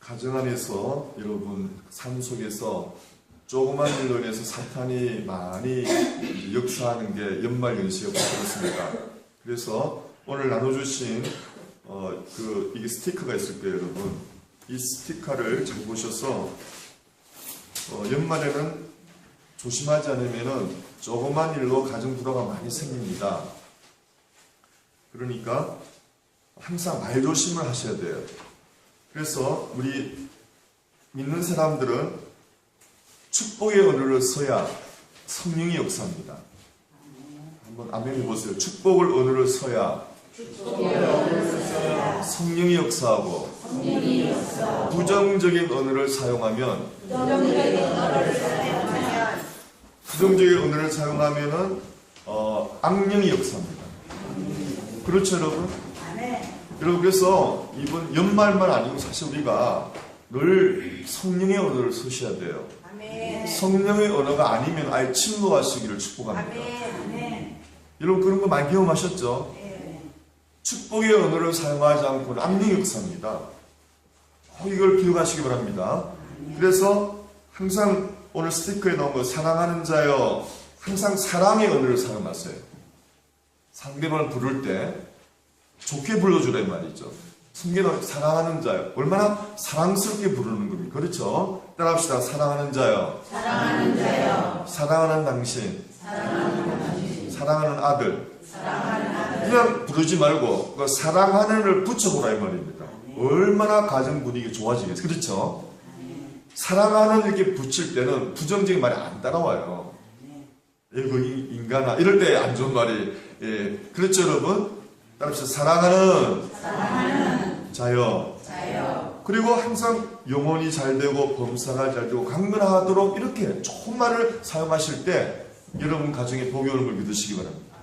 가정 안에서 여러분 삶 속에서 조그만 일로 인해서 사탄이 많이 역사하는 게 연말연시였고 그렇습니다. 그래서 오늘 나눠주신 이게 스티커가 있을 거예요, 여러분. 이 스티커를 잘 보셔서 연말에는 조심하지 않으면은 조그만 일로 가정 불화가 많이 생깁니다. 그러니까 항상 말조심을 하셔야 돼요. 그래서 우리 믿는 사람들은 축복의 언어를 써야 성령이 역사합니다. 한번 아멘 해보세요. 축복을 언어를 써야 성령이 역사하고 부정적인 언어를 사용하면 부정적인 언어를 사용하면은 악령이 역사합니다. 그렇죠, 여러분? 여러분, 그래서 이번 연말만 아니고 사실 우리가 늘 성령의 언어를 쓰셔야 돼요. 성령의 언어가 아니면 아예 침묵하시기를 축복합니다. 여러분, 그런 거 많이 경험하셨죠? 축복의 언어를 사용하지 않고는 악령의 역사입니다. 이걸 기억하시기 바랍니다. 그래서 항상 오늘 스티커에 나온 거 사랑하는 자여, 항상 사랑의 언어를 사용하세요. 상대방을 부를 때 좋게 불러주란 말이죠. 성경은 사랑하는 자요. 얼마나 사랑스럽게 부르는 겁니까? 그렇죠? 따라합시다. 사랑하는 자요. 사랑하는 자요. 사랑하는 당신. 사랑하는 아들. 그냥 부르지 말고 그 사랑하는을 붙여보라 이 말입니다. 얼마나 가정 분위기 좋아지겠어요. 그렇죠? 사랑하는 이렇게 붙일 때는 부정적인 말이 안 따라와요. 이거 인간아 이럴 때 안 좋은 말이 그렇죠, 여러분? 따라합시다. 사랑하는 자여. 그리고 항상 영혼이 잘 되고 범사가 잘 되고 강건하도록 이렇게 좋은 말을 사용하실 때 여러분 가정에 복이 오는 걸 믿으시기 바랍니다.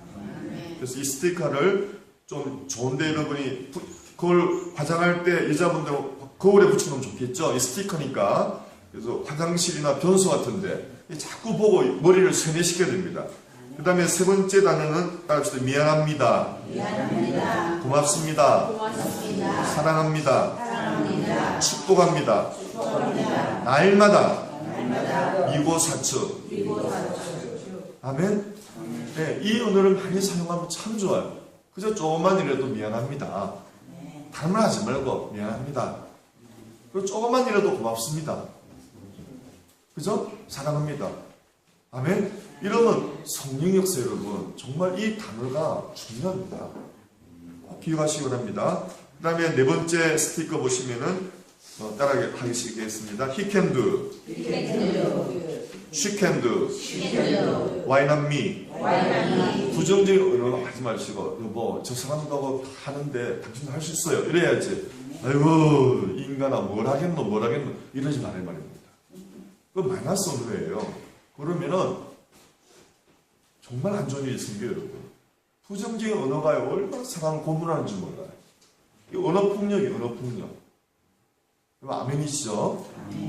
그래서 이 스티커를 좀 좋은데 여러분이 그걸 화장할 때 여자분들 거울에 붙여놓으면 좋겠죠. 이 스티커니까. 그래서 화장실이나 변소 같은데 자꾸 보고 머리를 세뇌시켜야 됩니다. 그 다음에 세 번째 단어는 따라합시다. 미안합니다. 고맙습니다. 사랑합니다. 축복합니다. 날마다 미고사처. 아멘. 네, 이 언어를 많이 사용하면 참 좋아요. 그저 조금만 일해도 미안합니다. 다른 말 하지 말고 미안합니다. 그리고 조금만 일해도 고맙습니다. 그죠? 사랑합니다. 아멘. 이러면 성령 역사 여러분 정말 이 단어가 중요합니다. 꼭 기억하시기 바랍니다. 그 다음에 네 번째 스티커 보시면은 따라하시겠습니다. He can do. She can do. Why not me? 부정적인 언어는 하지 마시고 여보 저 사람도 하는데 당신도 할 수 있어요. 이래야지. 아이고 인간아 뭘 하겠노 이러지 말을 말입니다. 그거 마이너스 언어예요. 그러면은 정말 안 좋은 일이 생겨요, 여러분. 부정적인 언어가 얼마나 사람을 고문하는지 몰라요. 이 언어폭력이 언어폭력. 아멘이시죠?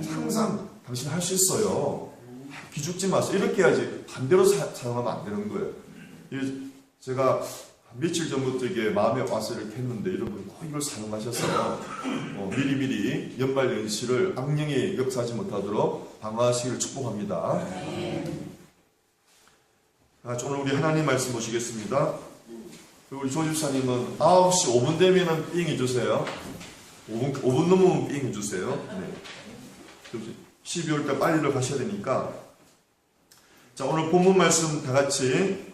항상 당신 할 수 있어요. 기죽지 마세요. 이렇게 해야지 반대로 사용하면 안 되는 거예요. 제가 며칠 전부터 이게 마음에 와서 이렇게 했는데 여러분 꼭 이걸 사용하셔서 미리미리 연말연시를 악령이 역사하지 못하도록 방어하시기를 축복합니다. 오늘 우리 하나님 말씀 보시겠습니다. 우리 조집사님은 9시 5분 되면은 삥 해주세요. 5분 넘으면 삥 해주세요. 네. 12월달 빨리를 가셔야 되니까. 자, 오늘 본문 말씀 다 같이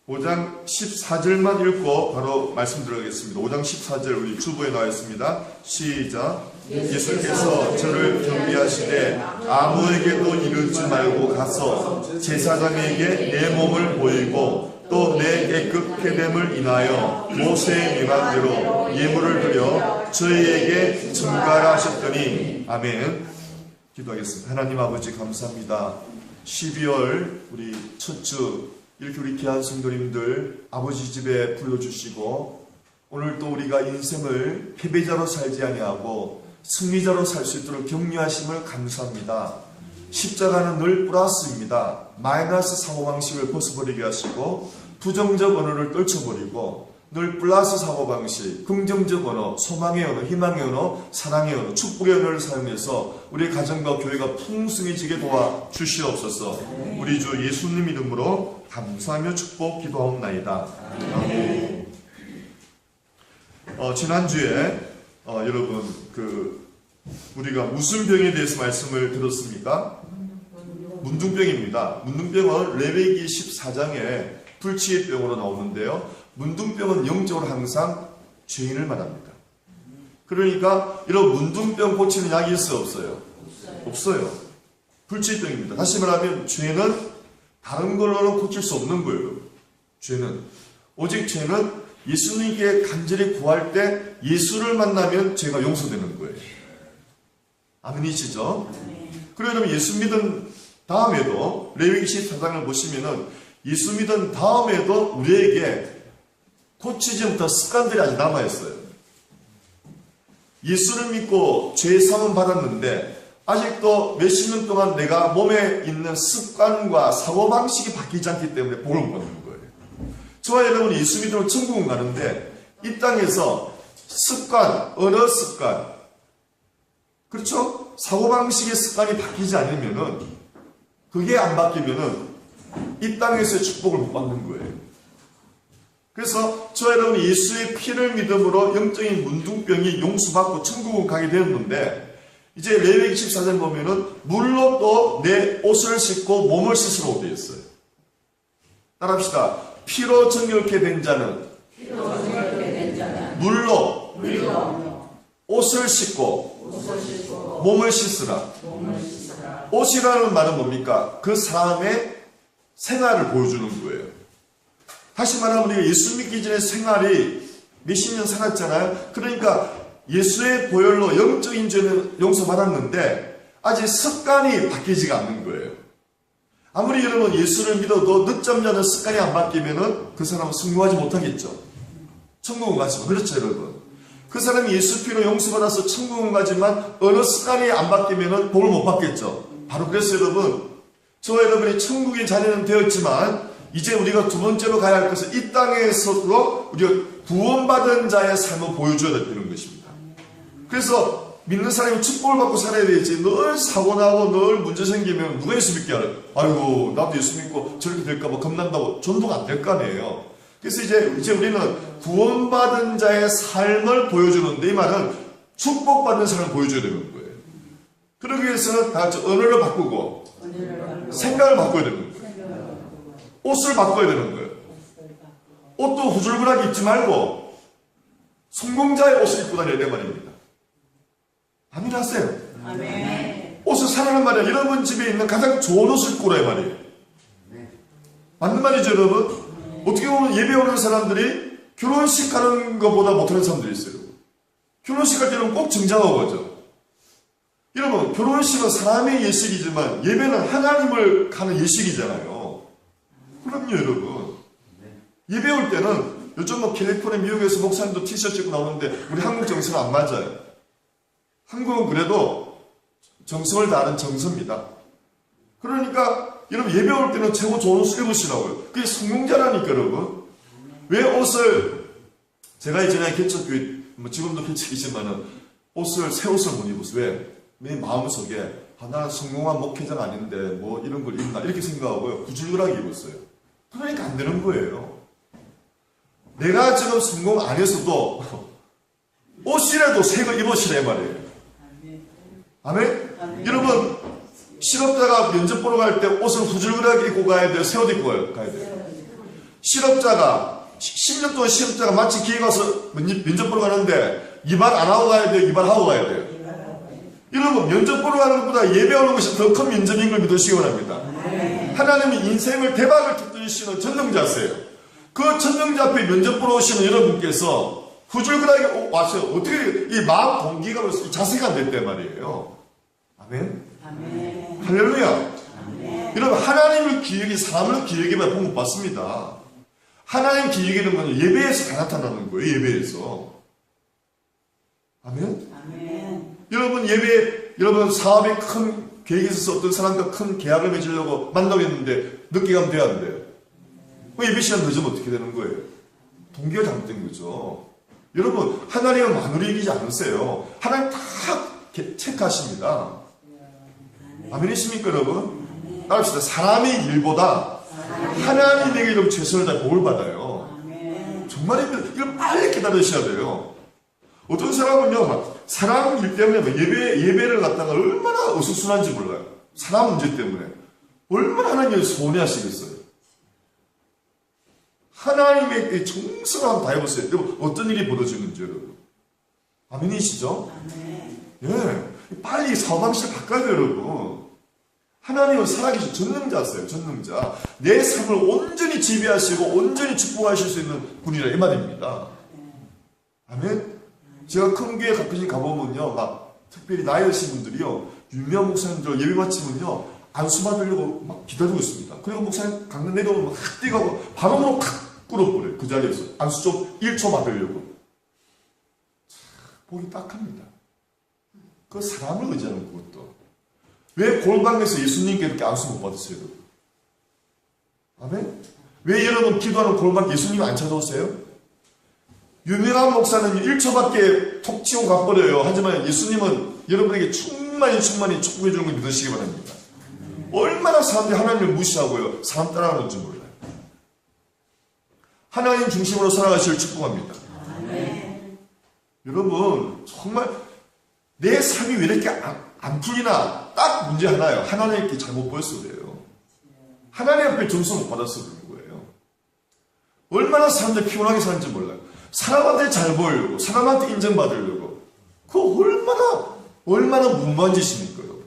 5장 14절만 읽고 바로 말씀 들어가겠습니다. 5장 14절 우리 주보에 나와 있습니다. 시작. 예수께서 저를 경비하시되 아무에게도 이르지 말고 가서 제사장에게 내 몸을 보이고 또 내 애굽게 됨을 인하여 모세의 명한대로 예물을 드려 저희에게 증가라 하셨더니 아멘. 기도하겠습니다. 하나님 아버지 감사합니다. 12월 우리 첫 주 이렇게 우리 귀한 성도님들 아버지 집에 불러주시고 오늘 또 우리가 인생을 패배자로 살지 아니하고 승리자로 살 수 있도록 격려하심을 감사합니다. 십자가는 늘 플러스입니다. 마이너스 사고방식을 벗어버리게 하시고 부정적 언어를 떨쳐버리고 늘 플러스 사고방식, 긍정적 언어, 소망의 언어, 희망의 언어, 사랑의 언어, 축복의 언어를 사용해서 우리 가정과 교회가 풍성해지게 도와주시옵소서. 우리 주 예수님 이름으로 감사하며 축복 기도하옵나이다. 아멘. 지난주에 여러분 우리가 무슨 병에 대해서 말씀을 들었습니까? 문둥병입니다. 문둥병은 레위기 14장에 불치의 병으로 나오는데요. 문둥병은 영적으로 항상 죄인을 말합니다. 그러니까 이런 문둥병 고치는 약이 있어요, 없어요? 없어요. 불치의 병입니다. 다시 말하면 죄는 다른 걸로는 고칠 수 없는 거예요. 죄는 오직 죄는 예수님께 간절히 구할 때 예수를 만나면 죄가 용서되는 거예요. 아멘이시죠? 그러면 예수 믿은 다음에도 레위기 14장을 보시면은 예수 믿은 다음에도 우리에게 고치지 못한 습관들이 아직 남아있어요. 예수를 믿고 죄 사함 받았는데 아직도 몇십 년 동안 내가 몸에 있는 습관과 사고방식이 바뀌지 않기 때문에 복을 못 받는 거예요. 저와 여러분이 예수 믿으면 천국은 가는데 이 땅에서 습관, 언어 습관, 그렇죠? 사고방식의 습관이 바뀌지 않으면은 그게 안 바뀌면은 이 땅에서의 축복을 못 받는 거예요. 그래서 저와 여러분이 예수의 피를 믿음으로 영적인 문둥병이 용서받고 천국을 가게 되었는데 이제 레위기 14장 보면은 물로 또 내 옷을 씻고 몸을 씻으라고 되어 있어요. 따라합시다. 피로 정결케 된 자는 물로 옷을 씻고 몸을 씻으라. 옷이라는 말은 뭡니까? 그 사람의 생활을 보여주는 거예요. 다시 말하면 우리가 예수 믿기 전에 생활이 몇십 년 살았잖아요. 그러니까 예수의 보혈로 영적인 죄는 용서받았는데 아직 습관이 바뀌지가 않는 거예요. 아무리 여러분 예수를 믿어도 늦잠 자는 습관이 안 바뀌면은 그 사람은 성공하지 못하겠죠. 천국은 가지만. 그렇죠, 여러분. 그 사람이 예수 피로 용서받아서 천국은 가지만 어느 습관이 안 바뀌면은 복을 못 받겠죠. 바로 그래서 여러분, 저와 여러분이 천국의 자녀는 되었지만 이제 우리가 두 번째로 가야 할 것은 이 땅에서도 우리가 구원받은 자의 삶을 보여줘야 되는 것입니다. 그래서 믿는 사람이 축복을 받고 살아야 되지 늘 사고나고 늘 문제 생기면 누가 예수 믿게 하래? 아이고 나도 예수 믿고 저렇게 될까봐 겁난다고 전도가 안 될 거 아니에요. 그래서 이제 우리는 구원받은 자의 삶을 보여주는데 이 말은 축복받는 삶을 보여줘야 되는 거예요. 그러기 위해서는 다 같이 언어를 바꾸고 생각을 바꿔야 되는 거예요. 옷을 바꿔야 되는 거예요. 옷도 후줄근하게 입지 말고 성공자의 옷을 입고 다녀야 될 말입니다. 아멘 하세요. 아멘. 옷을 사라는 말이야. 여러분 집에 있는 가장 좋은 옷을 입고 오라 이 말이에요. 맞는 말이죠, 여러분? 어떻게 보면 예배 오는 사람들이 결혼식 가는 것보다 못하는 사람들이 있어요. 결혼식 갈 때는 꼭 정장하고 가죠. 여러분, 결혼식은 사람의 예식이지만 예배는 하나님을 가는 예식이잖아요. 그럼요, 여러분. 예배 올 때는 요즘 캘리포니아 미국에서 목사님도 티셔츠 입고 나오는데 우리 한국 정서는 안 맞아요. 한국은 그래도 정성을 다하는 정서입니다. 그러니까 여러분 예배 올 때는 최고 좋은 옷을 입으시라고요. 그게 성공자라니까 여러분. 왜 옷을 제가 이전에 개척교회 지금도 개척이지만은 옷을 새 옷을 못 입었어요. 왜? 내 마음속에 나는 성공한 목회자가 아닌데 뭐 이런 걸 입나 이렇게 생각하고요. 구질구하게 입었어요. 그러니까 안 되는 거예요. 내가 지금 성공 안 했어도 옷이라도 새 거 입으시라 이 말이에요. 아멘? 여러분 실업자가 면접 보러 갈 때 옷을 후줄근하게 입고 가야 돼요? 새 옷 입고 가야 돼요? 실업자가 10년 동안 실업자가 마치 기회 가서 면접 보러 가는데 이발 안 하고 가야 돼요? 이발하고 가야 돼요? 여러분 면접 보러 가는 것보다 예배 오는 것이 더 큰 면접인 걸 믿으시기 바랍니다. 하나님이 인생을 대박을 터뜨리시는 전능자세요. 그 전능자 앞에 면접 보러 오시는 여러분께서 후줄근하게 와서 어떻게 이 마음 동기가 벌써 자세가 안 됐단 말이에요. 아멘? 아멘. 할렐루야. 아멘. 여러분 하나님을 기억이 사람을 기억해봐야 복 못 받습니다. 하나님 기억이는 건 예배에서 다 나타나는 거예요. 예배에서. 아멘? 아멘. 여러분 사업에 큰 계획이 있어서 어떤 사람과 큰 계약을 맺으려고 만나겠는데 늦게 가면 돼야 안 돼요? 예배 시간 늦으면 어떻게 되는 거예요? 동기가 잘못된 거죠. 여러분, 하나님은 마누리 이기지 않으세요. 하나님 다 체크하십니다. 아멘이십니까, 여러분? 따라합시다. 사람의 일보다 하나님에게 좀 최선을 다해 복을 받아요. 정말입니다. 이걸 빨리 깨달으셔야 돼요. 어떤 사람은요, 막 사람 일 때문에 예배를 갖다가 얼마나 어수선한지 몰라요. 사람 문제 때문에. 얼마나 하나님을 소원해하시겠어요. 하나님의 정성을 한번 다해보세요. 여러분, 어떤 일이 벌어지는지, 여러분. 아멘이시죠? 예. 빨리 사고방식을 바꿔야 돼요, 여러분. 하나님은 살아계신 전능자세요, 전능자. 내 삶을 온전히 지배하시고 온전히 축복하실 수 있는 분이라 이 말입니다. 아멘? 제가 큰 교회 가끔씩 가보면요, 막 특별히 나이 드신 분들이요, 유명 목사님들 예배 마치면요, 안수 받으려고 막 기다리고 있습니다. 그리고 목사님 강단 내려오면 막 뛰어가고 바람으로 탁 끌어버려요. 그 자리에서 안수 좀 1초 받으려고. 보기 딱합니다. 그 사람을 의지하는 것도. 왜 골방에서 예수님께 이렇게 안수 못 받으세요? 아멘? 왜 여러분 기도하는 골방 예수님 안 찾아오세요? 유명한 목사는 1초밖에 톡 치고 가버려요. 하지만 예수님은 여러분에게 충만히 축복해 주는 걸 믿으시기 바랍니다. 얼마나 사람들이 하나님을 무시하고요. 사람 따라가는 줄 몰라요. 하나님 중심으로 살아가시길 축복합니다. 여러분, 정말 내 삶이 왜 이렇게 안 풀리나? 딱 문제 하나예요. 하나님께 잘못 보였어 그래요. 하나님 앞에 점수 못 받았어 그런 거예요. 얼마나 사람들 피곤하게 사는지 몰라요. 사람한테 잘 보이려고, 사람한테 인정받으려고. 그거 얼마나 무모한 짓입니까, 여러분.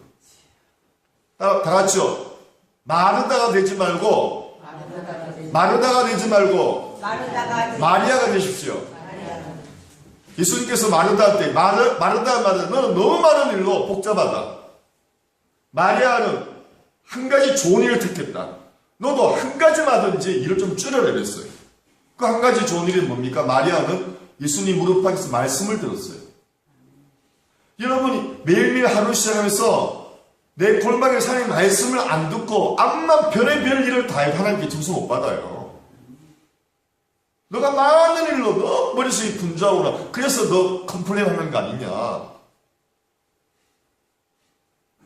다 같이요. 마르다가 되지 말고, 마리아가 되십시오. 예수님께서 마르다 할 때, 마르다 너는 너무 많은 일로 복잡하다. 마리아는 한 가지 좋은 일을 택했다. 너도 한 가지마든지 일을 좀 줄여라 그랬어요. 그 한 가지 좋은 일이 뭡니까? 마리아는 예수님 무릎 밖에서 말씀을 들었어요. 여러분이 매일매일 하루 시작하면서 내 골방에 사는 말씀을 안 듣고 암만 별의별 일을 다 해도 하나님께 점수 못 받아요. 너가 많은 일로 너 머릿속이 분주하구나. 그래서 너 컴플레인 하는 거 아니냐.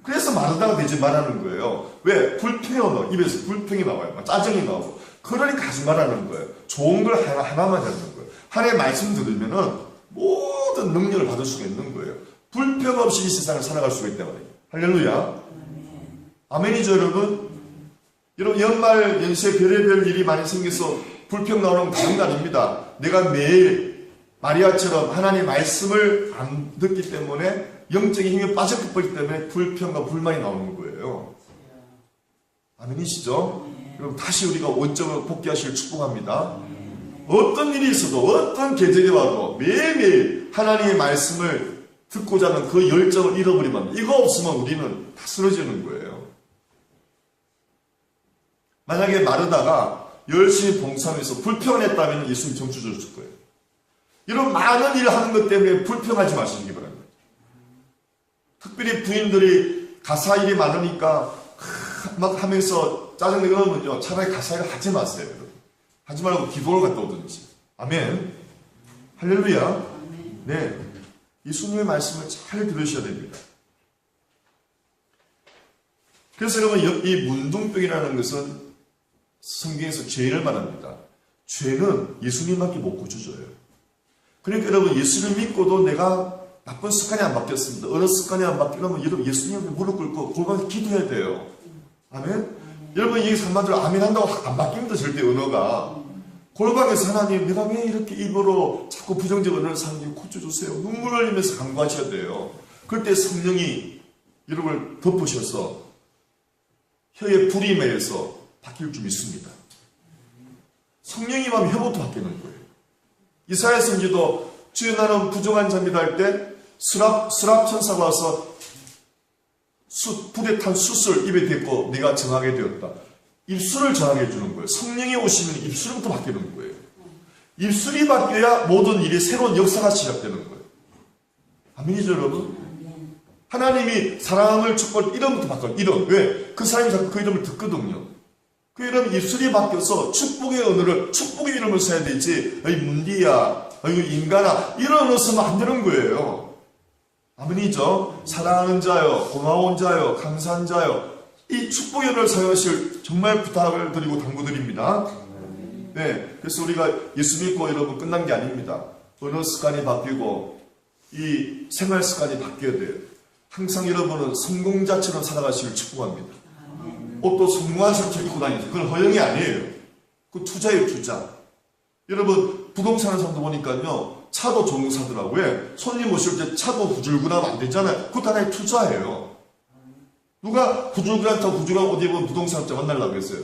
그래서 마르다가 되지 말라는 거예요. 왜? 불평이 나와요. 입에서 불평이 나와요. 짜증이 나오고. 그러니까 하지 말라는 거예요. 좋은 걸 하나만 하는 거예요. 하나님의 말씀 들으면은 모든 능력을 받을 수가 있는 거예요. 불평 없이 이 세상을 살아갈 수가 있단 말이에요. 할렐루야. 아멘이죠, 여러분? 여러분, 연말 연시에 별의별 일이 많이 생겨서 불평 나오는 건 다른 거 아닙니다. 내가 매일 마리아처럼 하나님의 말씀을 안 듣기 때문에 영적인 힘이 빠졌기 때문에 불평과 불만이 나오는 거예요. 아멘이시죠? 여러분, 다시 우리가 원점으로 복귀하시길 축복합니다. 어떤 일이 있어도 어떤 계절이 와도 매일매일 하나님의 말씀을 듣고자 하는 그 열정을 잃어버리면 이거 없으면 우리는 다 쓰러지는 거예요. 만약에 마르다가 열심히 봉사하면서 불평을 했다면 예수님 점수 줬을 거예요. 이런 많은 일을 하는 것 때문에 불평하지 마시기 바랍니다. 특별히 부인들이 가사 일이 많으니까 막 하면서 짜증내고 그러면요, 차라리 가사 일을 하지 마세요. 하지 말고 기도를 갔다 오든지. 아멘. 할렐루야. 네, 예수님의 말씀을 잘 들으셔야 됩니다. 그래서 여러분, 이 문둥병이라는 것은 성경에서 죄인을 말합니다. 죄는 예수님밖에 못 고쳐줘요. 그러니까 여러분, 예수를 믿고도 내가 나쁜 습관이 안 바뀌었습니다. 어느 습관이 안 바뀌려면 여러분 예수님한테 무릎 꿇고 골방에서 기도해야 돼요. 아멘? 여러분, 이 한마디로 아멘 한다고 안 바뀝니다. 절대 언어가. 골방에서 하나님, 내가 왜 이렇게 입으로 자꾸 부정적 언어를 사는지 고쳐주세요. 눈물 흘리면서 간구하셔야 돼요. 그럴 때 성령이 여러분을 덮으셔서 혀에 불이 매여서 바뀔 줄 믿습니다. 성령이 마음 혀부터 바뀌는 거예요. 이사야 선지도 주여 나는 부정한 자입니다 할 때 스랍 천사가 와서 불에 탄 숯을 입에 대고 내가 정하게 되었다. 입술을 정하게 해주는 거예요. 성령이 오시면 입술부터 바뀌는 거예요. 입술이 바뀌어야 모든 일이 새로운 역사가 시작되는 거예요. 아멘이죠, 여러분? 하나님이 사람을 축복할 이름부터 바꿔요. 이름. 왜? 그 사람이 자꾸 그 이름을 듣거든요. 그 이름 입술이 바뀌어서 축복의 언어를, 축복의 이름을 이름을 써야 되지, 이 문디야, 이거 인간아, 이런 거 쓰면 안 되는 거예요. 아멘이죠? 사랑하는 자요, 고마운 자요, 감사한 자요. 이 축복의 언어를 사용하실 정말 부탁을 드리고 당부드립니다. 네, 그래서 우리가 예수 믿고 여러분 끝난 게 아닙니다. 언어 습관이 바뀌고 이 생활 습관이 바뀌어야 돼요. 항상 여러분은 성공자처럼 살아가시길 축복합니다. 옷도 성공한 사람처럼 입고 다니세요. 그건 허영이 아니에요. 그건 투자예요, 투자. 여러분 부동산 사람도 보니까요, 차도 좋은 거 사더라고요. 손님 오실 때 차도 후줄근하면 안 되잖아요. 그것도 하나의 투자예요. 누가 후줄근한 타고 후줄근한 옷 입은 부동산업자 만나려고 했어요?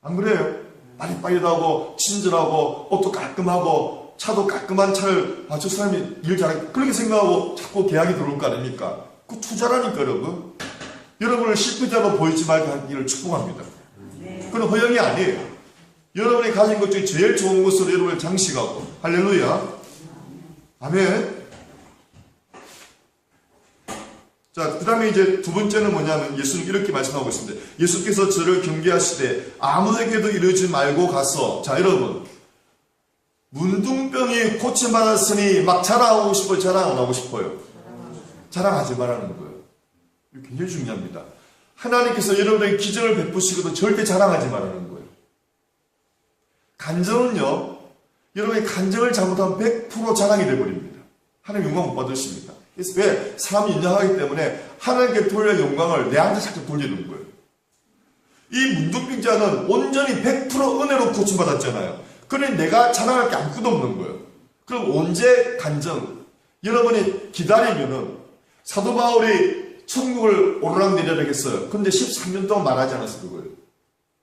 안 그래요? 말이 빠르다고 친절하고 옷도 깔끔하고 차도 깔끔한 차를 저 사람이 일 잘하게 그렇게 생각하고 자꾸 계약이 들어올 거 아닙니까? 그 투자라니까 여러분. 여러분을 실패자로 보이지 말게 하기를 축복합니다. 그건 허영이 아니에요. 여러분이 가진 것 중에 제일 좋은 것으로 여러분을 장식하고 할렐루야. 아멘. 자, 그 다음에 이제 두 번째는 뭐냐면 예수님 이렇게 말씀하고 있습니다. 예수께서 저를 경계하시되 아무에게도 이르지 말고 가서, 자 여러분, 문둥병이 고침받았으니 막 자랑하고 싶어요? 자랑 안 하고 싶어요? 자랑하지 말라는 거예요. 이거 굉장히 중요합니다. 하나님께서 여러분에게 기적을 베푸시고도 절대 자랑하지 말라는 거예요. 간증은요, 여러분이 간증을 잘못하면 100% 자랑이 되어버립니다. 하나님 영광 못 받으십니다. 그래서 왜? 사람이 인정하기 때문에 하나님께 돌릴 영광을 내한테 살짝 돌리는 거예요. 이 문둥병자는 온전히 100% 은혜로 고침받았잖아요. 그러니 내가 자랑할 게 아무것도 없는 거예요. 그럼 언제 간증? 여러분이 기다리면은 사도 바울이 천국을 오르락내리락 했어요. 근데 13년 동안 말하지 않았어, 그거예요.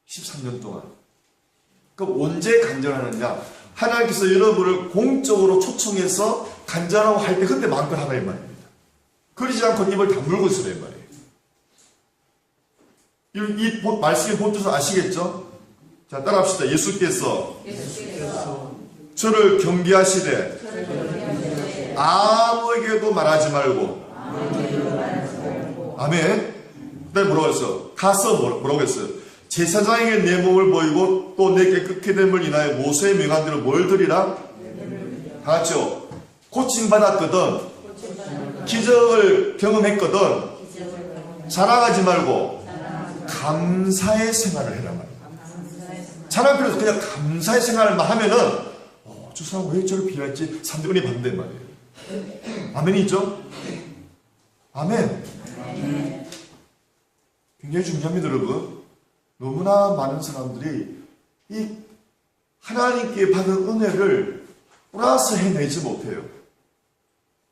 13년 동안. 그럼 언제 간증하느냐? 하나님께서 여러분을 공적으로 초청해서 간증하고 할 때 그때 마음껏 하라 이 말입니다. 그러지 않고 입을 다물고 있으라 이 말이에요. 이 말씀의 본뜻을 아시겠죠? 자, 따라합시다. 예수께서 저를 경계하시되 아무에게도 말하지 말고. 아멘. 그다음에 뭐라고 했어? 가서 뭐라고 했어요? 제사장에게 내 몸을 보이고 또 내 깨끗게 됨을 인하여 모세의 명한 대로 뭘 드리라? 다 같이요. 고침받았거든, 기적을 경험했거든, 자랑하지 말고 감사의 생활을 해라 말이야. 자랑 필요 없어. 그냥 감사의 생활만 하면은 저 사람 왜 저를 비할지 사람들이 은혜 받는단 말이에요. 아멘이죠? 아멘. 굉장히 중요합니다, 여러분. 너무나 많은 사람들이 이 하나님께 받은 은혜를 플러스 해내지 못해요.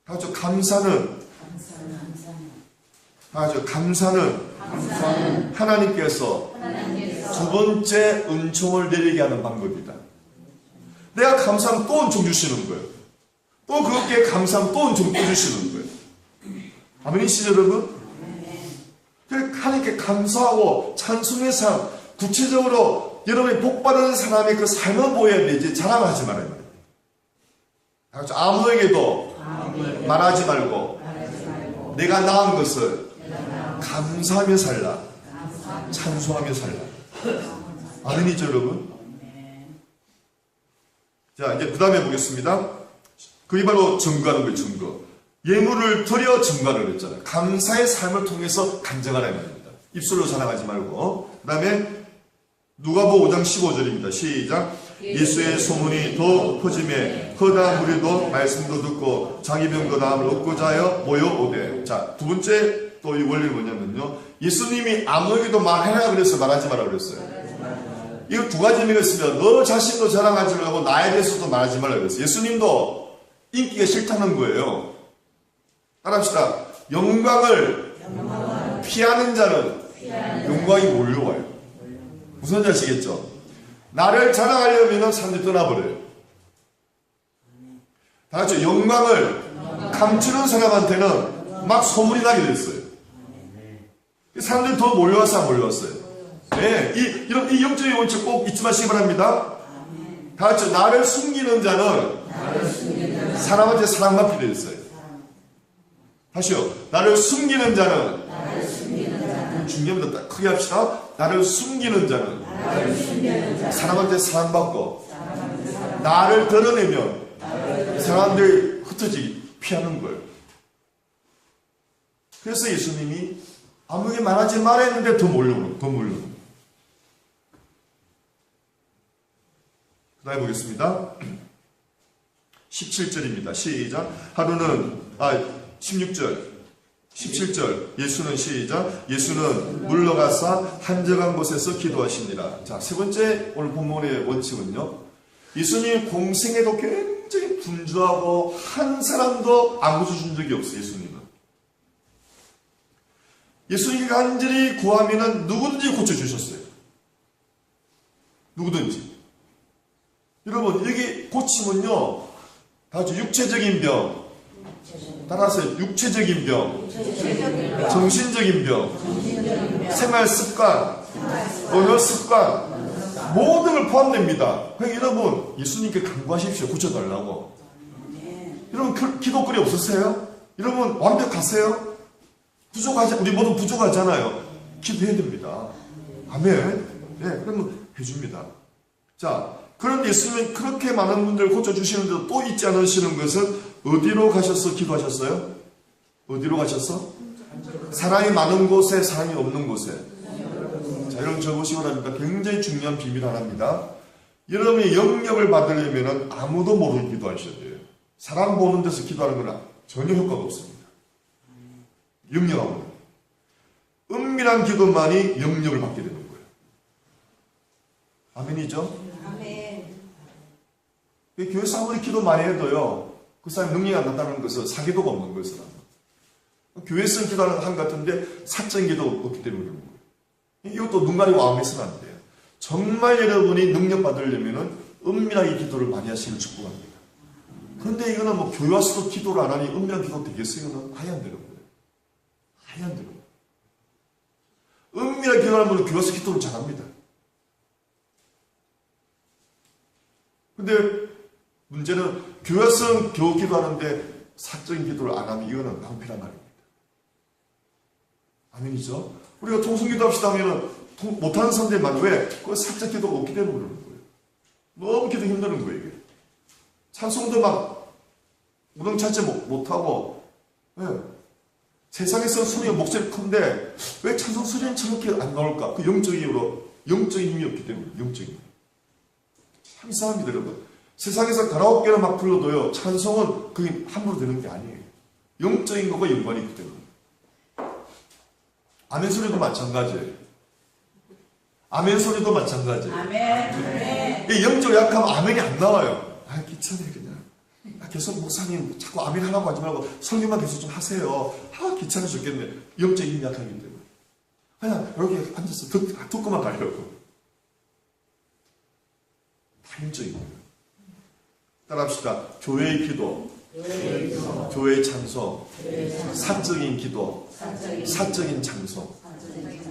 다 같이 감사는 하나님께서 두 번째 은총을 내리게 하는 방법이다. 내가 감사하면 또 은총 주시는 거예요. 또 그렇게 감사하면 또 은총 주시는 거예요. 아멘이시죠, 여러분? 하나님께 감사하고 찬송의 삶, 구체적으로 여러분이 복받은 사람의 그 삶을 보여야 되지 자랑하지 말아야 돼요. 아무에게도 말하지 말고 내가 낳은 것을 감사하며 살라, 찬송하며 살라. 아멘이죠, 여러분? 자, 이제 그 다음에 보겠습니다. 그게 바로 증거하는 거예요, 증거. 예물을 드려 증거하는 거였잖아요. 감사의 삶을 통해서 간증하라 말입니다. 입술로 자랑하지 말고. 그 다음에 누가복음 5장 15절입니다. 시작. 예수의 소문이 더 퍼짐에 허다 무리도 말씀도 듣고 자기 병도 나음을 얻고자 하여 모여오되. 자, 두 번째 또 이 원리는 뭐냐면요, 예수님이 아무에게도 말해라 그래서 말하지 마라 그랬어요. 이거 두 가지 의미가 있습니다. 너 자신도 자랑하지 말고 나에 대해서도 말하지 말라 그랬어요. 예수님도 인기가 싫다는 거예요. 따라합시다. 영광을 피하는 자는 영광이 몰려와요. 무슨 지 아시겠죠? 나를 자랑하려면 사람들이 떠나버려요. 다 같이 영광을 감추는 사람한테는 막 소문이 나게 됐어요. 사람들이 더 몰려와서 안 몰려왔어요. 네, 이 영적인 원칙 꼭 잊지 마시기 바랍니다. 다 같이 나를 숨기는 자는 사람한테 사랑받게 되어 있어요. 다시요. 나를 숨기는 자는 중요합니다. 크게 합시다. 나를 숨기는 자는 사람한테 사랑받고 나를 드러내면 사람들이 흩어지기 피하는 거예요. 그래서 예수님이 아무에게 말하지 말아 했는데 더 몰려오는 거예요. 그 다음에 보겠습니다. 17절입니다. 시작. 16절. 17절. 예수는 시작. 예수는 물러가사 한적한 곳에서 기도하십니다. 자, 세 번째 오늘 본문의 원칙은요. 예수님 공생에도 굉장히 분주하고 한 사람도 안 고쳐준 적이 없어요. 예수님은. 예수님이 간절히 구하면 누구든지 고쳐주셨어요. 누구든지. 여러분, 여기 고침은요, 다주 육체적인 병, 따라서 육체적인 병, 정신적인 병, 생활 습관, 언어 습관, 모든 걸 포함됩니다. 그러니까 여러분, 예수님께 간구하십시오. 고쳐달라고. 여러분, 기도거리 없으세요? 여러분, 완벽하세요? 우리 모두 부족하잖아요. 기도해야 됩니다. 아멘. 네, 그러면 해줍니다. 자, 그런데 예수님은 그렇게 많은 분들을 고쳐주시는데도 또 잊지 않으시는 것은 어디로 가셔서 기도하셨어요? 어디로 가셔서? 사랑이 많은 곳에, 사랑이 없는 곳에. 자, 여러분 적으시고 나니까 굉장히 중요한 비밀 하나입니다. 여러분이 영접을 받으려면 아무도 모르게 기도하셔야 돼요. 사람 보는 데서 기도하는 건 전혀 효과가 없습니다. 영접하고 은밀한 기도만이 영접을 받게 되는 거예요. 아멘이죠? 아멘. 교회에서 아무리 기도 많이 해도요, 그 사람이 능력이 안 난다는 것은 사기도가 없는 거예요, 사람. 교회에서 기도하는 한 같은데 사적 기도가 없기 때문에 그런 거예요. 이것도 눈 가리고 아멘해서는 안 돼요. 정말 여러분이 능력 받으려면 은밀하게 기도를 많이 하시길 축복합니다. 그런데 이거는 뭐 교회 와서도 기도를 안 하니 은밀한 기도 되겠어요? 이거는 아예 안 되는 거예요. 아예 안 되는 거예요. 은밀하게 기도하는 분은 교회 와서 기도를 잘합니다. 근데 문제는 교회성 겨우 기도하는데 사적인 기도를 안 하면 이거는 낭패란 말입니다. 아멘이죠? 우리가 통성기도 합시다 하면은 못하는 사람들만 왜? 그 사적 기도가 없기 때문에 그러는 거예요. 너무 기도 힘드는 거예요, 이게. 찬송도 막 무등찬치 못하고, 예. 세상에서 소리가 목소리 큰데 왜 찬송 소리는 저렇게 안 나올까? 그 영적인 이유로, 영적인 힘이 없기 때문에, 영적인 힘. 참 이상합니다, 여러분. 세상에서 가라오케를 막 불러도요, 찬송은 그게 함부로 되는 게 아니에요. 영적인 것과 연관이 있기 때문에. 아멘 소리도 마찬가지예요. 아멘 소리도 마찬가지예요. 아멘. 영적으로 약하면 아멘이 안 나와요. 귀찮네, 그냥. 계속 목사님 자꾸 아멘 하라고 하지 말고 설교만 계속 좀 하세요. 귀찮아 죽겠네. 영적인 힘이 약하기 때문에. 그냥 이렇게 앉아서 듣고만 가려고. 다 영적인 거예요. 따라합시다. 교회의 기도, 교회의 찬송, 사적인 기도, 사적인 찬송.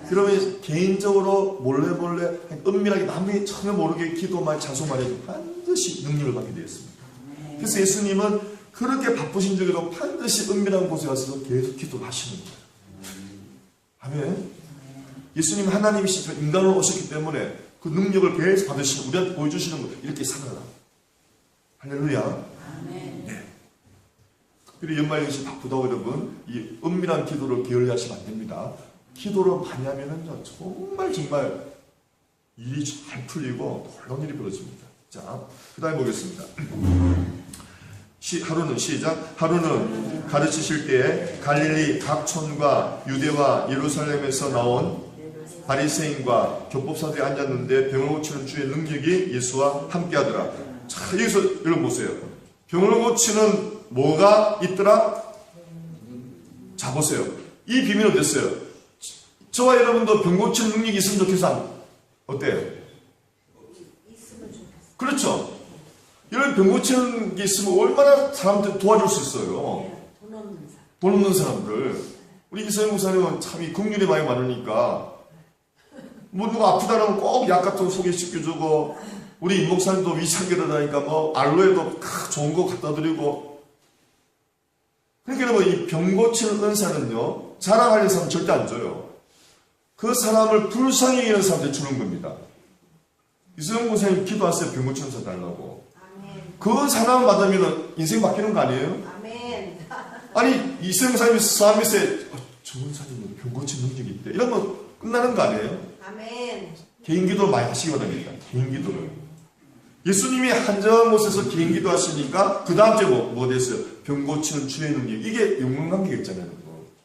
그러면 개인적으로 몰래 은밀하게 남이 전혀 모르게 기도만 찬송만 해도 반드시 능력을 받게 되었습니다. 그래서 예수님은 그렇게 바쁘신 중에도 반드시 은밀한 곳에 가서 계속 기도를 하시는 거예요. 아멘. 예수님 하나님이시죠. 인간으로 오셨기 때문에 그 능력을 계속 받으시고 우리한테 보여주시는 거예요. 이렇게 살아라. 할렐루야. 아멘. 네. 특별히 연말연시 바쁘다고 여러분, 이 은밀한 기도를 게을리하시면 안 됩니다. 기도를 많이 하면은요, 정말 일이 잘 풀리고 놀라운 일이 벌어집니다. 자, 그 다음에 보겠습니다. 하루는 시작. 하루는 가르치실 때에 갈릴리 각 촌과 유대와 예루살렘에서 나온 바리새인과 교법사들이 앉았는데 병을 고치는 주의 능력이 예수와 함께하더라. 자, 여기서 여러분 보세요. 병을 고치는 뭐가 있더라? 자, 보세요. 이 비밀은 어땠어요? 저와 여러분도 병 고치는 능력이 있으면 좋겠어? 어때요? 그렇죠? 이런 병 고치는 게 있으면 얼마나 사람들 도와줄 수 있어요. 돈 없는 사람들. 우리 이서영 목사님은 참 이 긍휼이 많이 많으니까 뭐 누가 아프다라면 꼭 약 같은 거 소개시켜주고, 우리 임 목사님도 위창기를 하니까 알로에도 좋은 거 갖다 드리고. 그러니까 여러분, 이 병 고치는 은사는요, 자랑하는 사람 절대 안 줘요. 그 사람을 불쌍히 여기는 사람한테 주는 겁니다. 이서영 목사님 기도하세요. 병 고치는 사 달라고. 그 사람 받으면 인생 바뀌는 거 아니에요? 아멘. 아니 이스라엘 사람이 사람에서 저 원사님은 병 고치는 능력이 있대. 이런 거 끝나는 거 아니에요? 아멘. 개인 기도를 많이 하시기 바랍니다. 개인 기도를. 예수님이 한정한 곳에서 개인 기도 하시니까 그 다음 주에 뭐 됐어요? 병 고치는 주의 능력. 이게 연관관계가 있잖아요.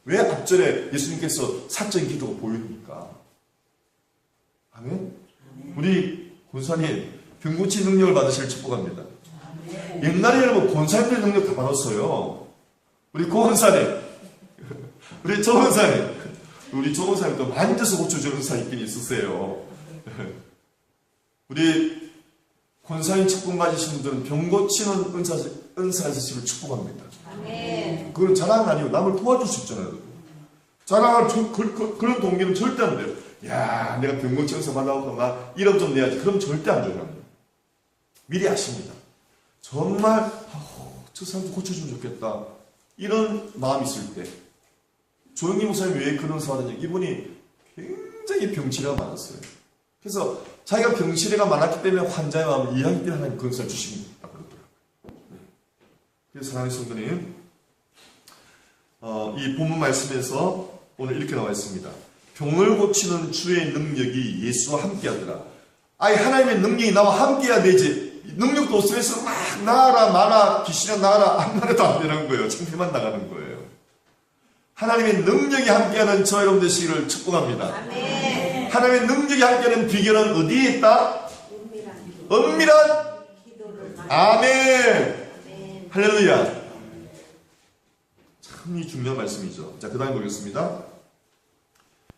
왜 앞전에 예수님께서 사적인 기도가 보입니까? 아멘? 우리 권사님 병 고치는 능력을 받으실 축복합니다. 옛날에 여러분 권사님들 능력 다 받았어요. 우리 고원사님, 우리 조원사님, 우리 조원사님도 만져서 고쳐주는 사 있긴 있으세요. 우리 권사님 축복 가지신 분들은 병 고치는 은사 있으시길 축복합니다. 아멘. 그건 자랑 아니고 남을 도와줄 수 있잖아요. 자랑할 그런 동기는 절대 안 돼요. 야, 내가 병 고치 은사 받아보고 나 1억 좀 내야지. 그럼 절대 안 돼요. 미리 아십니다. 정말 저 사람도 고쳐주면 좋겠다. 이런 마음이 있을 때 조영기 목사님이 왜 그런 사람이냐? 이분이 굉장히 병치레가 많았어요. 그래서 자기가 병치레가 많았기 때문에 환자의 마음을 이해하기 때문에 하나님 그런 사람을 주십니다. 그래서 사랑하는 성도님, 이 본문 말씀에서 오늘 이렇게 나와 있습니다. 병을 고치는 주의 능력이 예수와 함께하더라. 아니 하나님의 능력이 나와 함께해야 되지. 능력도 없으면서 막 나가라 마라 귀신아 나가라 안 나가도 안 되는 거예요. 창피만 나가는 거예요. 하나님의 능력이 함께하는 저 여러분 되시기를 축복합니다. 아멘. 하나님의 능력이 함께하는 비결은 어디에 있다? 은밀한 기도를 아멘. 아멘. 할렐루야. 참 이 중요한 말씀이죠. 자, 그 다음에 보겠습니다.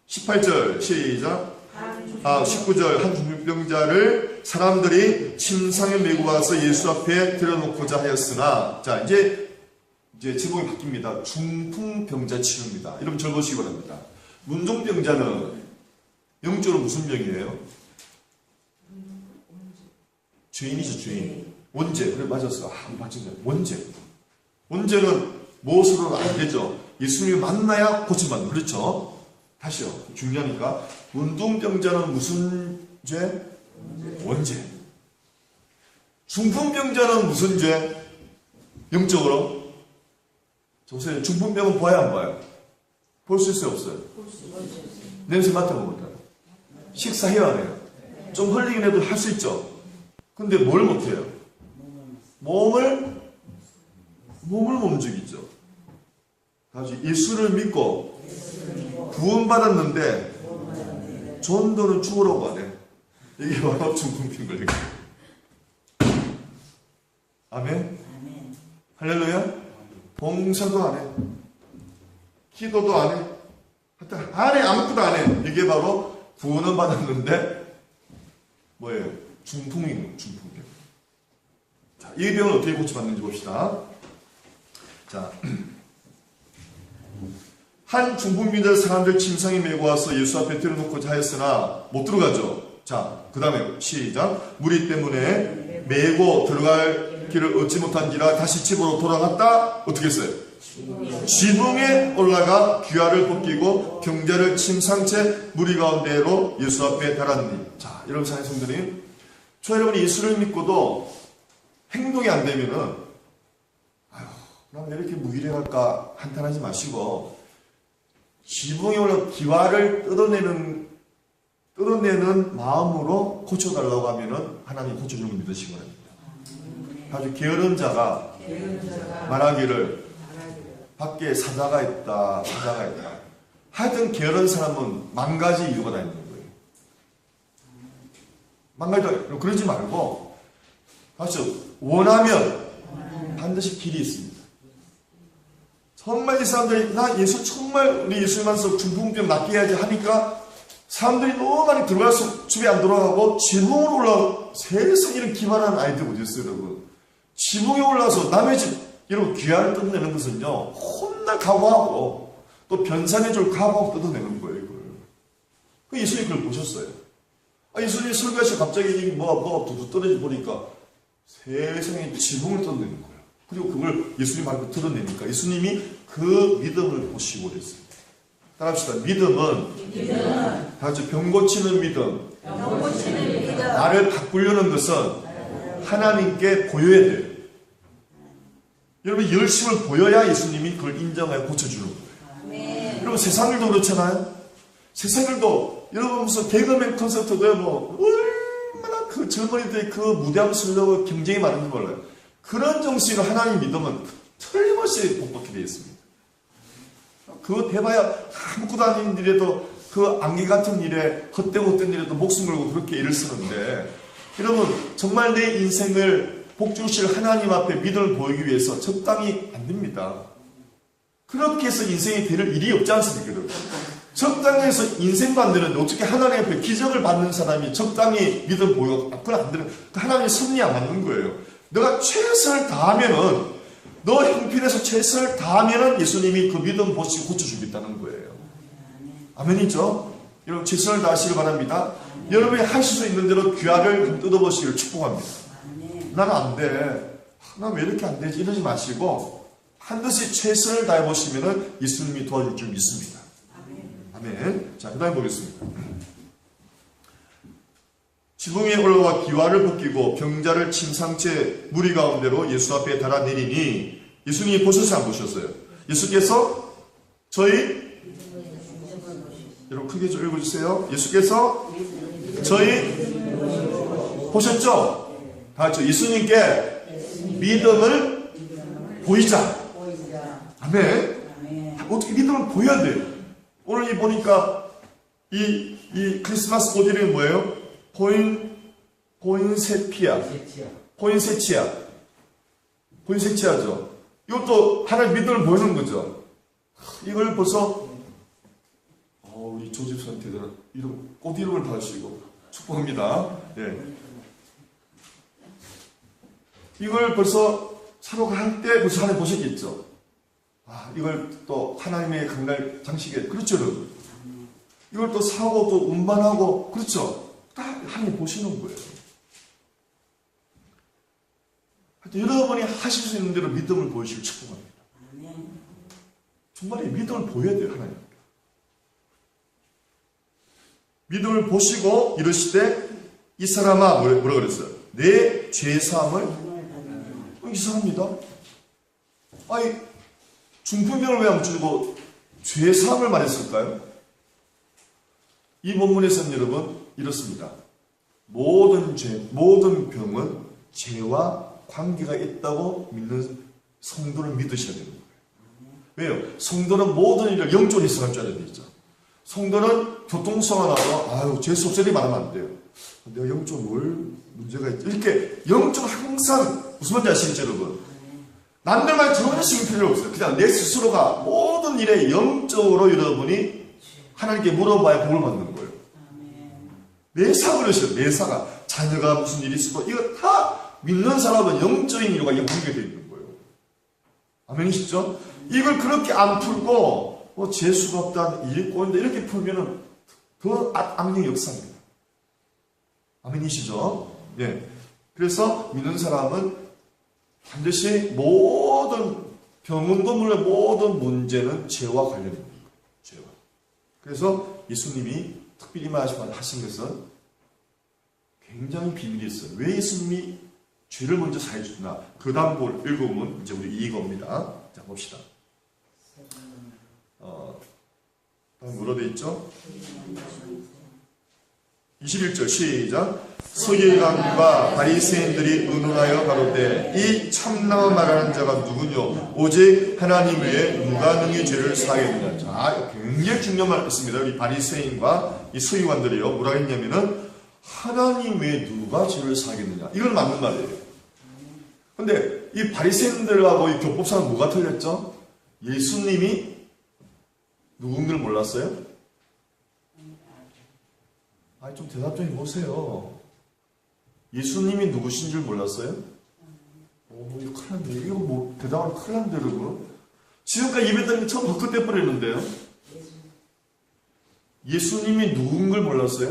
18절 시작. 19절 한 중풍병자를 사람들이 침상에 메고 와서 예수 앞에 들여놓고자 하였으나, 자 이제 제목이 바뀝니다. 중풍병자 치료입니다. 여러분 절 보시기 바랍니다. 문둥병자는 영적으로 무슨 병이에요? 죄인이죠, 죄인. 원죄. 그래 맞았어. 맞은 거야. 원죄. 원죄는 무엇으로는 안 되죠. 예수님이 만나야 고침받는. 그렇죠? 다시요. 중요하니까. 문둥병자는 무슨 죄? 원죄. 중풍병자는 무슨 죄? 영적으로? 보세요. 중풍병은 봐야 안 봐요? 볼 수 있어요, 없어요? 냄새 맡아보거든. 식사해야 안 해요? 좀 흘리긴 해도 할 수 있죠? 근데 뭘 못해요? 몸을 못 움직이죠. 다시 예수를 믿고 구원받았는데 전도는 죽으라고 하네. 이게 바로 중풍병 걸린 거예요. 아멘? 할렐루야? 봉사도 안 해. 기도도 안 해. 하여튼 안 해. 아무것도 안 해. 이게 바로 구원은 받았는데 뭐예요? 중풍이에요. 중풍병. 자, 이 병을 어떻게 고쳐받는지 봅시다. 자, 한 중풍병자 사람들 침상에 메고 와서 예수 앞에 들여놓고자 하였으나 못 들어가죠. 자, 그 다음에 시작. 무리 때문에 메고 들어갈 길을 얻지 못한지라 다시 집으로 돌아갔다. 어떻게 했어요? 지붕에 올라가 귀화를 벗기고 병자를 침상채 무리 가운데로 예수 앞에 달았니. 자, 여러분 사랑하는 성도님, 저 여러분이 예수를 믿고도 행동이 안 되면은 아휴, 난 왜 이렇게 무기력할까 한탄하지 마시고 지붕에 올라 귀화를 뜯어내는 마음으로 고쳐달라고 하면은 하나님 고쳐주는 걸 믿으시기 바랍니다. 아주 게으른 자가 말하기를 밖에 사자가 있다. 하여튼 게으른 사람은 만 가지 이유가 다 있는 거예요. 만 가지 그러지 말고 다시 원하면 반드시 길이 있습니다. 정말 이 사람들이 나 예수 정말 우리 예수 만나서 중풍병 낫게 해야지 하니까 사람들이 너무 많이 들어가서 집에 안 돌아가고 지붕으로 올라가. 세상 이런 기만한 아이들 어디 있어요, 여러분? 지붕에 올라서 남의 집 여러분 귀화를 뜯어내는 것은요 혼날 각오하고 또 변산해줄 각오하고 뜯어내는 거예요. 이걸. 그 예수님 그걸 보셨어요. 예수님 설교하시고 갑자기 뭐가 두두 떨어져 보니까 세상에 지붕을 뜯어내는 거예요. 그리고 그걸 예수님 말고 드러내니까 예수님이 그 믿음을 보시고 그랬어요. 따라합시다. 믿음은 다같이 병 고치는 믿음. 나를 바꾸려는 것은 하나님께 보여야 돼요. 여러분 열심을 보여야 예수님이 그걸 인정하여 고쳐주는 거예요. 여러분 세상일도 그렇잖아요. 세상일도 여러분 무슨 개그맨 콘서트도요 뭐 얼마나 그 젊은이들이 그 무대함 쓰려고 경쟁이 많은지 몰라요. 그런 정신으로 하나님 믿으면 틀림없이 복받게 되어 있습니다. 그거 해봐야 아무것도 아닌 일에도 그 안개 같은 일에 헛되고 헛된 일에도 목숨 걸고 그렇게 일을 쓰는데 여러분 정말 내 인생을 복주실 하나님 앞에 믿음을 보이기 위해서 적당히 안 됩니다. 그렇게 해서 인생이 될 일이 없지 않습니까? 여러분? 적당히 해서 인생도 안 되는데 어떻게 하나님 앞에 기적을 받는 사람이 적당히 믿음 보이고 그건 안 되는 하나님의 섭리 안 맞는 거예요. 너가 최선을 다하면은 너 형편에서 최선을 다하면은 예수님이 그 믿음 보시고 고쳐주겠다는 거예요. 아멘이죠? 여러분 최선을 다하시길 바랍니다. 여러분이 하실 수 있는 대로 귀화를 뜯어보시기를 축복합니다. 나는 안 돼. 나 왜 이렇게 안 되지? 이러지 마시고 반드시 최선을 다해보시면은 예수님이 도와줄 줄 믿습니다. 아멘. 자, 그 다음에 보겠습니다. 지붕 위에 올라와 기와를 벗기고 병자를 친 상체 무리 가운데로 예수 앞에 달아내리니 예수님이 보셨어요? 안 보셨어요? 예수께서 저희 여러분 크게 좀 읽어주세요. 예수께서 저희 보셨죠? 다 같이 예수님께 믿음을 보이자. 아멘. 어떻게 믿음을 보여야 돼요? 오늘 보니까 이 크리스마스 옷 이름이 뭐예요? 포인세티아. 포인세티아죠. 이것도 하나의 믿음을 보이는 거죠. 이걸 벌써 우리 조집사한테 이런 꽃 이름을 받으시고 축복합니다. 네. 이걸 벌써 사러 갈 때 벌써 하나님 보셨겠죠. 이걸 또 하나님의 강날 장식에 그렇죠, 여러분. 이걸 또 사고 또 운반하고 그렇죠. 다 하나님 보시는 거예요. 하여튼 여러분이 하실 수 있는 대로 믿음을 보이시길 축복합니다. 정말 믿음을 보여야 돼요, 하나님. 믿음을 보시고 이러시되 이 사람아 뭐라 그랬어요? 내 죄사함을 이상합니다. 아니 중풍병을 왜 안 주고 죄사함을 말했을까요? 이 본문에서는 여러분 이렇습니다. 모든 죄, 모든 병은 죄와 관계가 있다고 믿는 성도를 믿으셔야 되는 거예요. 왜요? 성도는 모든 일을 영적으로 해석할 줄 알아야 되죠. 성도는 교통사고가 나서 죄 속설이 말하면 안 돼요. 내가 영적으로 뭘 문제가 있지? 이렇게 영적으로 항상 무슨 말인지 아시겠죠, 여러분? 남들만 전혀 신경 필요 없어요. 그냥 내 스스로가 모든 일에 영적으로 여러분이 하나님께 물어봐야 복을 받는 거예요. 매사 그러셔요. 매사가 자녀가 무슨 일이 있어도 이거 다 믿는 사람은 영적인 일과 연결되어 있는 거예요. 아멘이시죠? 이걸 그렇게 안 풀고 재수가 없다, 일이 꼬인다 이렇게 풀면은 더 악령이 역사입니다. 아멘이시죠? 네. 그래서 믿는 사람은 반드시 모든 병원도 물론 모든 문제는 죄와 관련입니다. 죄와. 그래서 예수님이 특별히 하신 것은 굉장히 비밀이 있어요. 왜 예수님이 죄를 먼저 사해 주나? 그 다음 걸 읽으면 이제 우리 이겁니다. 자 봅시다. 다음 뭐로 되어 있죠? 21절 시작. 서기관과 바리새인들이 의논하여 가로되 이 참나와 말하는 자가 누구뇨? 오직 하나님 외에 누가 능히 죄를 사하겠느냐. 자, 굉장히 중요한 말 했습니다. 우리 바리새인과 이 서기관들이요 뭐라 했냐면은 하나님 외에 누가 죄를 사하겠느냐. 이건 맞는 말이에요. 근데 이 바리새인들하고 이 교법상은 뭐가 틀렸죠? 예수님이 누군가를 몰랐어요? 좀 대답 좀 해보세요. 예수님이 누구신 줄 몰랐어요? 이거 큰일 났네. 이거 뭐, 대답하면 큰일 났는데, 여러분. 지금까지 예배드린 게 처음 헛것대 버렸는데요? 예수님이 누군 걸 몰랐어요?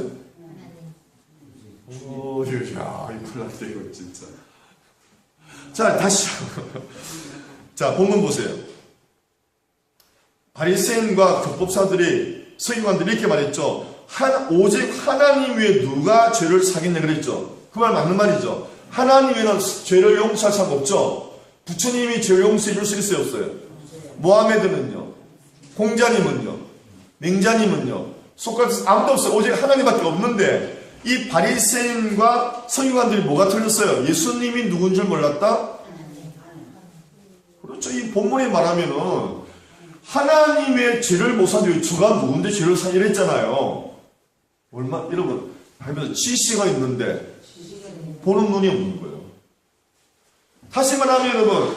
야, 이거 큰일 났네, 이거 진짜. 자, 다시. 자, 본문 보세요. 바리새인과 교법사들이, 서기관들이 이렇게 말했죠. 오직 하나님 외에 누가 죄를 사겠냐 그랬죠. 그 말 맞는 말이죠. 하나님에는 죄를 용서할 사람 없죠. 부처님이 죄를 용서해 줄 수 있어요, 없어요? 모하메드는요, 공자님은요, 맹자님은요, 소크라테스 아무도 없어요. 오직 하나님밖에 없는데 이 바리새인과 서기관들이 뭐가 틀렸어요? 예수님이 누군 줄 몰랐다? 그렇죠. 이 본문에 말하면은 하나님의 죄를 못 산다고 저가 누군데 죄를 사 이랬잖아요. 여러분 하면서 지시가 있는데 보는 눈이 없는 거예요. 다시 말하면 여러분,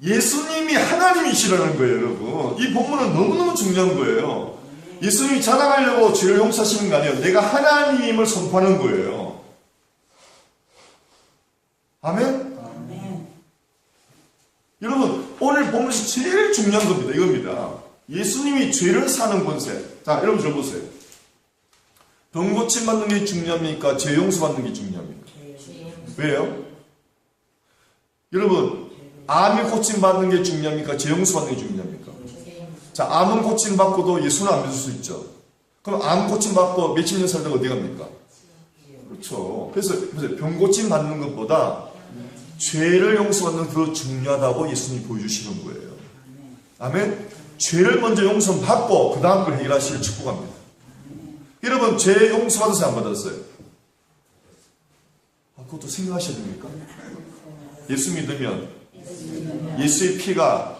예수님이 하나님이시라는 거예요, 여러분. 이 본문은 너무너무 중요한 거예요. 예수님이 자랑하려고 죄를 용서하시는 거 아니에요. 내가 하나님임을 선포하는 거예요. 아멘? 여러분, 오늘 본문에서 제일 중요한 겁니다. 이겁니다. 예수님이 죄를 사는 권세. 자, 여러분 저 보세요. 병 고침 받는 게 중요합니까? 죄 용서 받는 게 중요합니까? 왜요? 여러분, 암이 고침 받는 게 중요합니까? 죄 용서 받는 게 중요합니까? 자, 암은 고침 받고도 예수는 안 믿을 수 있죠. 그럼 암 고침 받고 몇십 년 살다가 어디 갑니까? 그렇죠. 그래서 병 고침 받는 것보다 죄를 용서받는 게 더 중요하다고 예수님이 보여주시는 거예요. 아멘? 죄를 먼저 용서받고 그 다음 걸 해결하시길 축복합니다. 여러분, 죄 용서받았어요? 안 받았어요? 그것도 생각하셔야 됩니까? 예수 믿으면 예수의 피가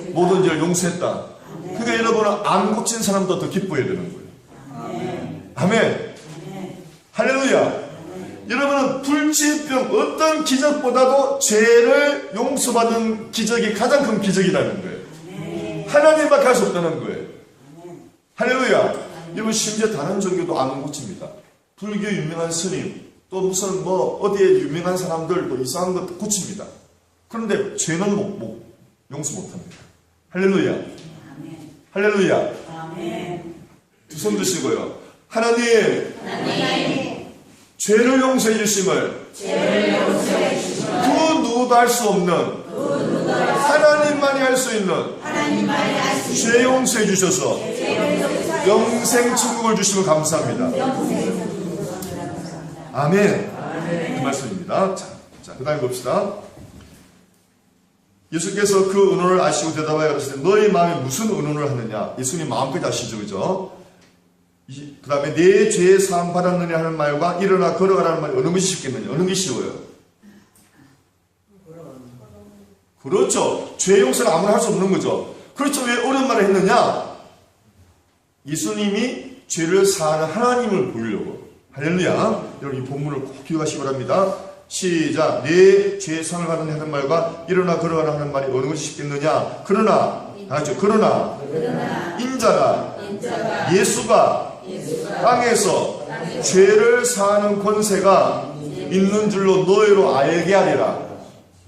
모든 죄를 용서했다. 그러니까 여러분은 암 고친 사람도 더 기뻐해야 되는 거예요. 아멘. 할렐루야. 여러분은 불치병 어떤 기적보다도 죄를 용서받는 기적이 가장 큰 기적이라는 거예요. 하나님밖에 할 수 없다는 거예요. 할렐루야. 여러분 심지어 다른 종교도 암은 고칩니다. 불교 유명한 스님 또 무슨 어디에 유명한 사람들도 이상한 것 고칩니다. 그런데 죄는 용서 못합니다. 할렐루야. 할렐루야. 두 손 드시고요. 하나님, 죄를 용서해 주심을 그 누구도 할 수 없는 하나님만이 할 수 있는 죄 용서해 주셔서 영생 천국을 주시면 감사합니다. 아멘. 그 말씀입니다. 자, 그 다음에 봅시다. 예수께서 그 의논을 아시고 대답하여 가르치되 너희 마음에 무슨 의논을 하느냐? 예수님 마음까지 아시죠, 그죠? 그 다음에 내 죄 사함 받았느냐 하는 말과 일어나 걸어가라는 말이 어느 것이 쉽겠느냐? 어느 게 쉬워요? 그렇죠. 죄 용서는 아무나 할 수 없는 거죠. 그렇죠. 왜 어려운 말을 했느냐? 예수님이 죄를 사하는 하나님을 보이려고. 할렐루야. 여러분 이 본문을 꼭 기억하시기 바랍니다. 시작. 내 죄 사함을 받았느냐 하는 말과 일어나 걸어가라 하는 말이 어느 것이 쉽겠느냐? 그러나 그러나 인자가 예수가 땅에서 죄를 사하는 권세가 있는 줄로 너희로 알게 하리라.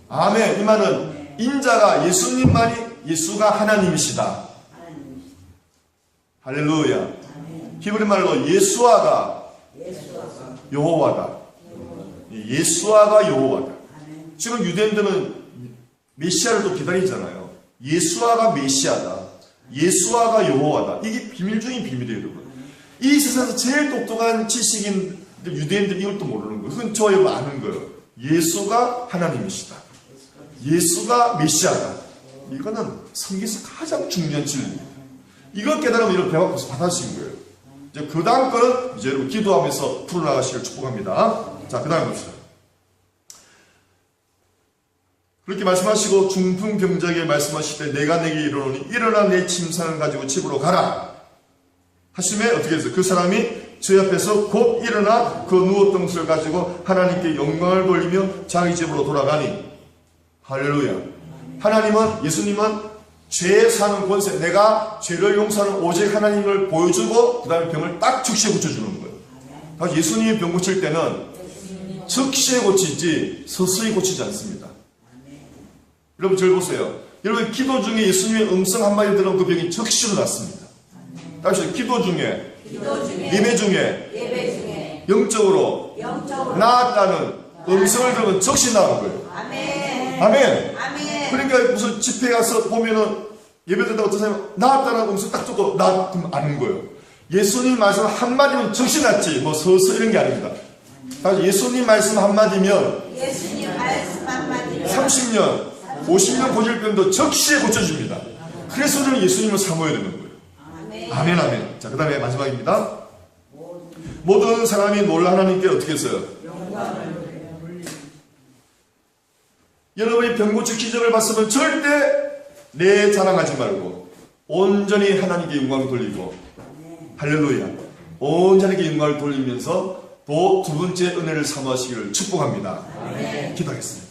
아멘. 이 말은 인자가 예수가 하나님이시다. 할렐루야. 히브리 말로 예수아가 여호와다. 예수아가 여호와다. 지금 유대인들은 메시아를 또 기다리잖아요. 예수아가 메시아다. 예수아가 여호와다. 이게 비밀 중인 비밀이에요, 여러분. 이 세상에서 제일 똑똑한 지식인 유대인들이 이걸 또 모르는 거예요. 그건 저 여러분 아는 거예요. 예수가 하나님이시다. 예수가 메시아다. 이거는 성경에서 가장 중요한 진리입니다. 이걸 깨달으면 이런 배워서 받아주신 거예요. 이제 그 다음 거는 이제 여러분 기도하면서 풀어나가시길 축복합니다. 자, 그 다음에 봅시다. 그렇게 말씀하시고 중풍병자에게 말씀하실 때 내가 내게 이르노니 일어나 내 침상을 가지고 집으로 가라 하심에 어떻게 했어요? 그 사람이 저 옆에서 곧 일어나 그 누웠던 것을 가지고 하나님께 영광을 돌리며 자기 집으로 돌아가니. 할렐루야. 하나님은, 예수님은 죄 사는 권세, 내가 죄를 용서하는 오직 하나님을 보여주고 그 다음에 병을 딱 즉시에 고쳐주는 거예요. 그래서 예수님이 병 고칠 때는 즉시에 고치지 서서히 고치지 않습니다. 여러분 저를 보세요. 여러분 기도 중에 예수님의 음성 한마디 들으면 그 병이 즉시로 낫습니다. 다시 기도 중에 예배 중에 영적으로 나았다는 음성을 들으면 즉시 나오는 거예요. 아멘. 그러니까 무슨 집회 가서 보면은 예배 드린다고 어떤 사람이 나았다는 음성 딱 듣고 나았으면 아는 거예요. 예수님 말씀 한마디면 즉시 낫지 뭐 서서 이런 게 아닙니다. 예수님 말씀 한마디면 예수님 말씀 한마디로 30년, 50년 고질병도 적시에 고쳐줍니다. 그래서 저는 예수님을 사모해야 되는 거예요. 아멘. 아멘, 아멘. 자, 그 다음에 마지막입니다. 모든 사람이 놀라 하나님께 어떻게 했어요? 여러분이 병 고치 기적을 봤으면 절대 내 자랑하지 말고 온전히 하나님께 영광을 돌리고 할렐루야 온전히 영광을 돌리면서 또 두 번째 은혜를 사모하시기를 축복합니다. 기도하겠습니다.